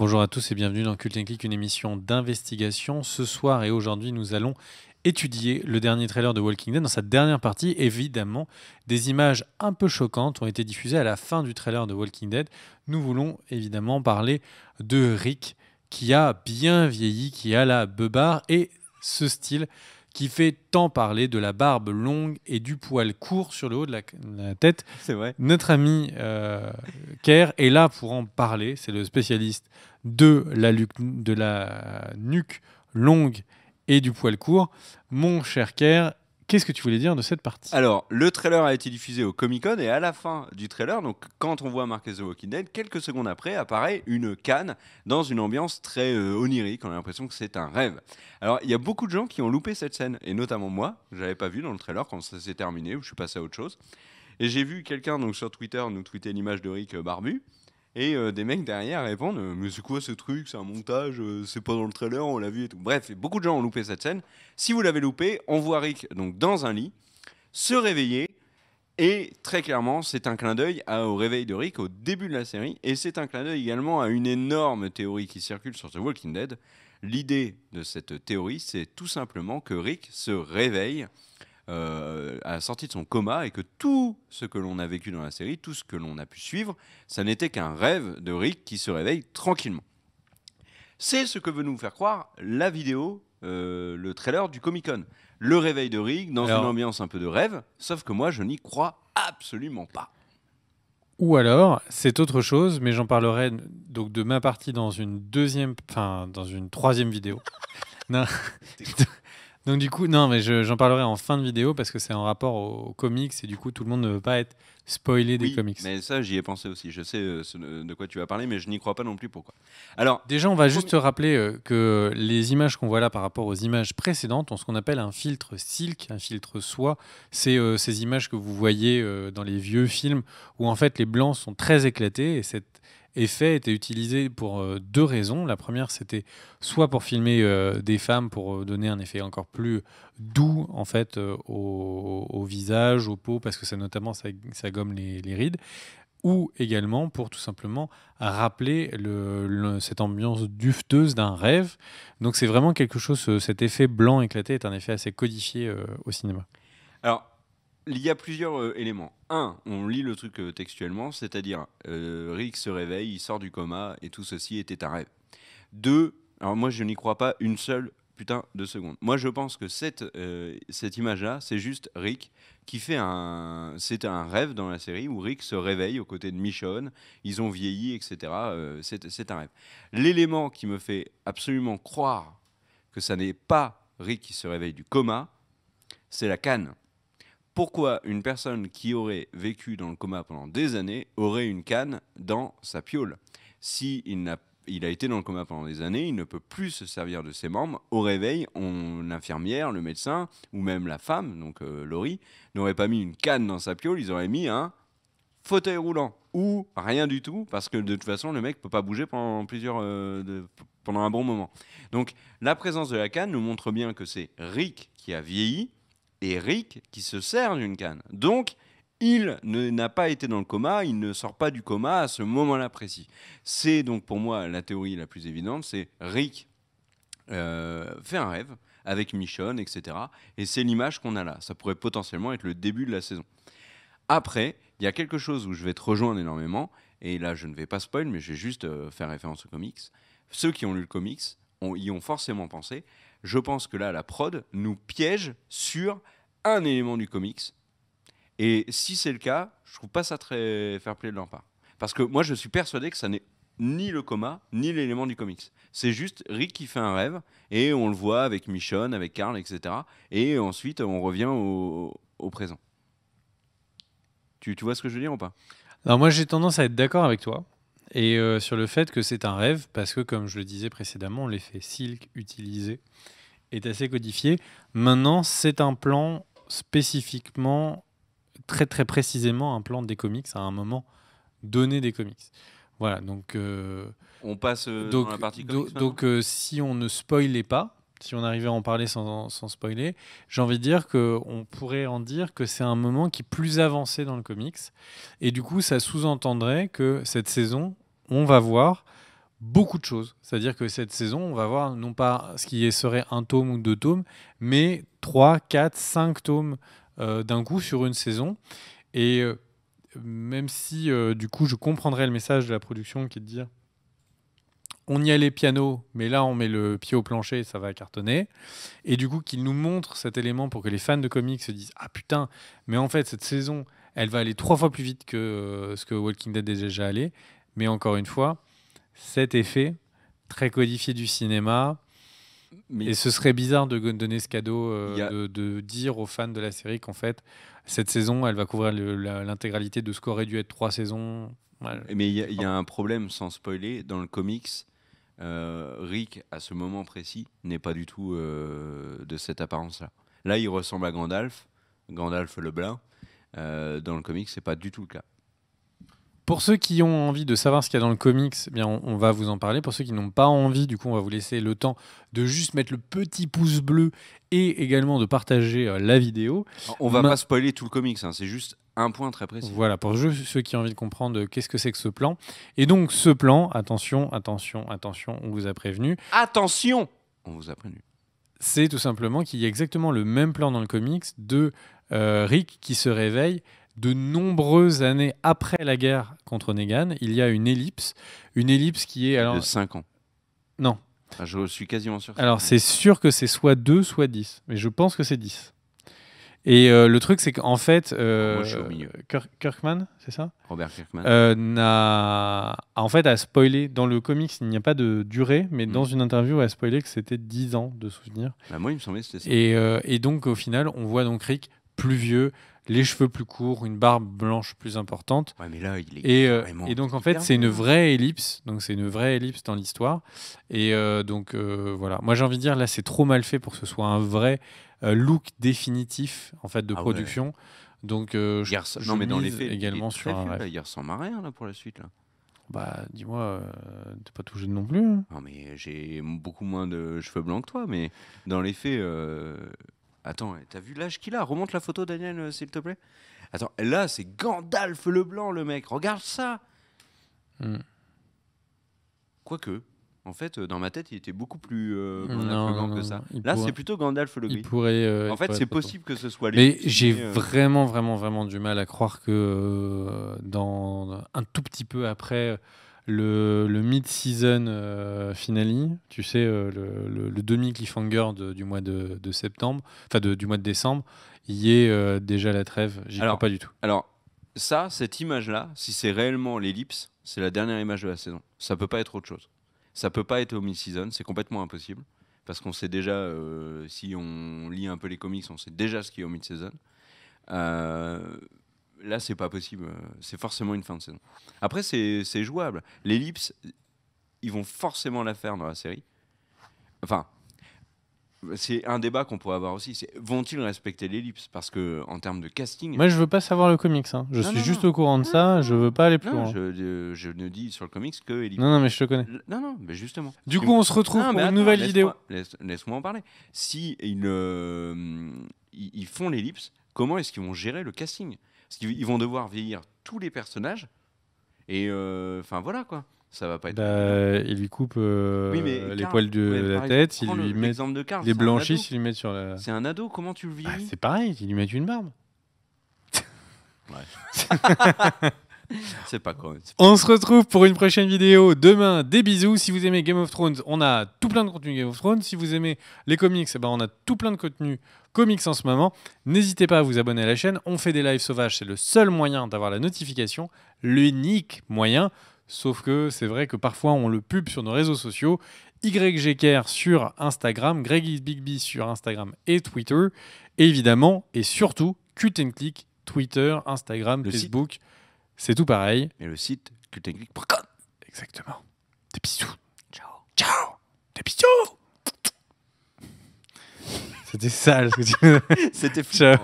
Bonjour à tous et bienvenue dans Cult & Click, une émission d'investigation. Ce soir et aujourd'hui, nous allons étudier le dernier trailer de Walking Dead. Dans sa dernière partie, évidemment, des images un peu choquantes ont été diffusées à la fin du trailer de Walking Dead. Nous voulons évidemment parler de Rick, qui a bien vieilli, qui a la beubare et ce style qui fait tant parler de la barbe longue et du poil court sur le haut de la tête. C'est vrai. Notre ami Kerr est là pour en parler. C'est le spécialiste de la nuque longue et du poil court. Mon cher Kerr, qu'est-ce que tu voulais dire de cette partie ? Alors, le trailer a été diffusé au Comic-Con et à la fin du trailer, donc quand on voit marqué The Walking Dead, quelques secondes après apparaît une canne dans une ambiance très onirique. On a l'impression que c'est un rêve. Alors, il y a beaucoup de gens qui ont loupé cette scène, et notamment moi. Je l'avais pas vu dans le trailer quand ça s'est terminé, où je suis passé à autre chose. Et j'ai vu quelqu'un donc sur Twitter nous tweeter l'image de Rick barbu. Et des mecs derrière répondent mais c'est quoi ce truc, c'est un montage, c'est pas dans le trailer, on l'a vu et tout. Bref, beaucoup de gens ont loupé cette scène. Si vous l'avez loupé, on voit Rick donc dans un lit se réveiller et très clairement c'est un clin d'œil au réveil de Rick au début de la série et c'est un clin d'œil également à une énorme théorie qui circule sur The Walking Dead. L'idée de cette théorie, c'est tout simplement que Rick se réveille à la sortie de son coma et que tout ce que l'on a vécu dans la série, tout ce que l'on a pu suivre, ça n'était qu'un rêve de Rick qui se réveille tranquillement. C'est ce que veut nous faire croire la vidéo, le trailer du Comic-Con. Le réveil de Rick dans une ambiance un peu de rêve, sauf que moi je n'y crois absolument pas. Ou alors, c'est autre chose, mais j'en parlerai donc de ma partie dans une troisième vidéo. Non. Donc du coup, non, mais j'en parlerai en fin de vidéo parce que c'est en rapport aux comics et du coup, tout le monde ne veut pas être spoilé des comics. Mais ça, j'y ai pensé aussi. Je sais de quoi tu vas parler, mais je n'y crois pas non plus. Pourquoi ? Alors, déjà, on va juste rappeler que les images qu'on voit là par rapport aux images précédentes ont ce qu'on appelle un filtre silk, un filtre soie. C'est ces images que vous voyez dans les vieux films où en fait les blancs sont très éclatés et cet effet était utilisé pour deux raisons. La première, c'était soit pour filmer des femmes pour donner un effet encore plus doux en fait au visage, aux peaux, parce que ça notamment ça gomme les rides, ou également pour tout simplement rappeler cette ambiance dufteuse d'un rêve. Donc c'est vraiment quelque chose, cet effet blanc éclaté est un effet assez codifié au cinéma. Alors, il y a plusieurs éléments. Un, on lit le truc textuellement, c'est-à-dire Rick se réveille, il sort du coma et tout ceci était un rêve. Deux, alors moi je n'y crois pas une seule putain de seconde. Moi je pense que cette image-là, c'est juste Rick qui fait c'est un rêve dans la série où Rick se réveille aux côtés de Michonne, ils ont vieilli, etc. C'est un rêve. L'élément qui me fait absolument croire que ça n'est pas Rick qui se réveille du coma, c'est la canne. Pourquoi une personne qui aurait vécu dans le coma pendant des années aurait une canne dans sa piole ? Si il a été dans le coma pendant des années, il ne peut plus se servir de ses membres. Au réveil, l'infirmière, le médecin, ou même la femme, donc Laurie, n'aurait pas mis une canne dans sa piole, ils auraient mis un fauteuil roulant, ou rien du tout, parce que de toute façon, le mec ne peut pas bouger pendant pendant un bon moment. Donc la présence de la canne nous montre bien que c'est Rick qui a vieilli, et Rick qui se sert d'une canne. Donc, il n'a pas été dans le coma, il ne sort pas du coma à ce moment-là précis. C'est donc pour moi la théorie la plus évidente, c'est Rick fait un rêve avec Michonne, etc. Et c'est l'image qu'on a là. Ça pourrait potentiellement être le début de la saison. Après, il y a quelque chose où je vais te rejoindre énormément, et là je ne vais pas spoil, mais je vais juste faire référence aux comics. Ceux qui ont lu le comics y ont forcément pensé. Je pense que là, la prod nous piège sur un élément du comics. Et si c'est le cas, je trouve pas ça très fair-play de leur part. Parce que moi, je suis persuadé que ça n'est ni le coma, ni l'élément du comics. C'est juste Rick qui fait un rêve, et on le voit avec Michonne, avec Carl, etc. Et ensuite, on revient au présent. Tu vois ce que je veux dire ou pas ? Alors moi, j'ai tendance à être d'accord avec toi. Et sur le fait que c'est un rêve, parce que comme je le disais précédemment, l'effet silk utilisé est assez codifié. Maintenant, c'est un plan spécifiquement, très très précisément, un plan des comics à un moment donné des comics. Voilà, donc... on passe dans la partie comics. Donc si on ne spoilait pas, si on arrivait à en parler sans spoiler, j'ai envie de dire qu'on pourrait en dire que c'est un moment qui est plus avancé dans le comics. Et du coup, ça sous-entendrait que cette saison, on va voir beaucoup de choses. C'est-à-dire que cette saison, on va voir non pas ce qui serait un tome ou 2 tomes, mais 3, 4, 5 tomes d'un coup sur une saison. Et même si du coup je comprendrais le message de la production qui est de dire on y allait piano, mais là on met le pied au plancher, ça va cartonner. Et du coup qu'il nous montre cet élément pour que les fans de comics se disent ah putain, mais en fait cette saison elle va aller 3 fois plus vite que ce que Walking Dead est déjà allé. Mais encore une fois, cet effet très codifié du cinéma. Mais Et ce serait bizarre de donner ce cadeau, Il y a- de dire aux fans de la série qu'en fait, cette saison, elle va couvrir l'intégralité de ce qu'aurait dû être 3 saisons. Ouais. mais il y a un problème, sans spoiler, dans le comics. Rick, à ce moment précis, n'est pas du tout de cette apparence-là. Là, il ressemble à Gandalf le blanc. Dans le comics, c'est pas du tout le cas. Pour ceux qui ont envie de savoir ce qu'il y a dans le comics, eh bien on va vous en parler. Pour ceux qui n'ont pas envie, du coup, on va vous laisser le temps de juste mettre le petit pouce bleu et également de partager la vidéo. On va pas spoiler tout le comics, hein, c'est juste un point très précis. Voilà, pour ceux qui ont envie de comprendre qu'est-ce que c'est que ce plan. Et donc, ce plan, attention, on vous a prévenu, Attention, on vous a prévenu. c'est tout simplement qu'il y a exactement le même plan dans le comics de Rick qui se réveille de nombreuses années après la guerre contre Negan. Il y a une ellipse qui est... Alors, De 5 ans. non, Ah, je suis quasiment sûr. alors c'est sûr que c'est soit 2, soit 10, mais je pense que c'est 10. Et le truc, c'est qu'en fait, Moi, je suis au milieu. Kirkman, c'est ça Robert Kirkman. en fait, a spoilé dans le comics, il n'y a pas de durée, mais dans une interview, a spoilé que c'était 10 ans de souvenirs. Bah, moi, il me semblait que c'était ça. Et donc, au final, on voit donc Rick plus vieux, les cheveux plus courts, une barbe blanche plus importante. Ouais, mais là, il est Et donc, en fait, c'est une vraie ellipse. Donc, c'est une vraie ellipse dans l'histoire. Et donc, voilà. Moi, j'ai envie de dire, là, c'est trop mal fait pour que ce soit un vrai look définitif, en fait, de production. Ouais. Donc, non, mais dans les mise faits, également sur un rêve. Il ressemble à rien, là, pour la suite, là. Bah, dis-moi, t'es pas tout jeune non plus. Hein. Non, mais j'ai beaucoup moins de cheveux blancs que toi, mais dans les faits... Attends, t'as vu l'âge qu'il a? Remonte la photo, Daniel, s'il te plaît. Attends, là, c'est Gandalf le blanc, le mec. Regarde ça. Quoique, en fait, dans ma tête, il était beaucoup plus Gandalf le blanc que ça. Là, c'est plutôt Gandalf le gris. En fait, c'est possible que ce soit lui. Mais j'ai vraiment du mal à croire que dans un tout petit peu après le mid-season finale, tu sais, le demi-cliffhanger du mois de septembre, enfin du mois de décembre, il y ait déjà la trêve. J'y crois pas du tout. Alors, cette image-là, si c'est réellement l'ellipse, c'est la dernière image de la saison. Ça peut pas être autre chose. Ça peut pas être au mid-season, c'est complètement impossible. Parce qu'on sait déjà, si on lit un peu les comics, on sait déjà ce qu'il y a au mid-season. Là, c'est pas possible. C'est forcément une fin de saison. Après, c'est jouable. L'ellipse, ils vont forcément la faire dans la série. Enfin, c'est un débat qu'on pourrait avoir aussi. Vont-ils respecter l'ellipse? Parce que en termes de casting... Moi, je veux pas savoir le comics. Hein. Je suis juste au courant de ça. Je veux pas aller plus loin. Je ne dis sur le comics que ellipse. Non, mais je te connais. Non, mais justement. Du coup, on se retrouve pour une nouvelle vidéo. Laisse-moi en parler. Si ils font l'ellipse, comment est-ce qu'ils vont gérer le casting? Parce qu'ils vont devoir vieillir tous les personnages. Et enfin, voilà quoi. Ça va pas être. Il lui coupe les poils de la tête, il lui met les blanchissent, il lui met sur la. C'est un ado, comment tu le vieillis? C'est pareil, il lui met une barbe. Ouais. C'est pas quoi. On se retrouve pour une prochaine vidéo demain. Des bisous. Si vous aimez Game of Thrones, on a tout plein de contenu Game of Thrones. Si vous aimez les comics, on a tout plein de contenu comics en ce moment. N'hésitez pas à vous abonner à la chaîne. On fait des lives sauvages, c'est le seul moyen d'avoir la notification, l'unique moyen. Sauf que c'est vrai que parfois on le pub sur nos réseaux sociaux. YGKR sur Instagram, Greg is Big B sur Instagram et Twitter. Et évidemment, et surtout, Cut and Click, Twitter, Instagram, Facebook. C'est tout pareil. Et le site cutandclick.com. Exactement. Des bisous. Ciao. Des bisous. C'était sale ce que tu... C'était fou. Ciao.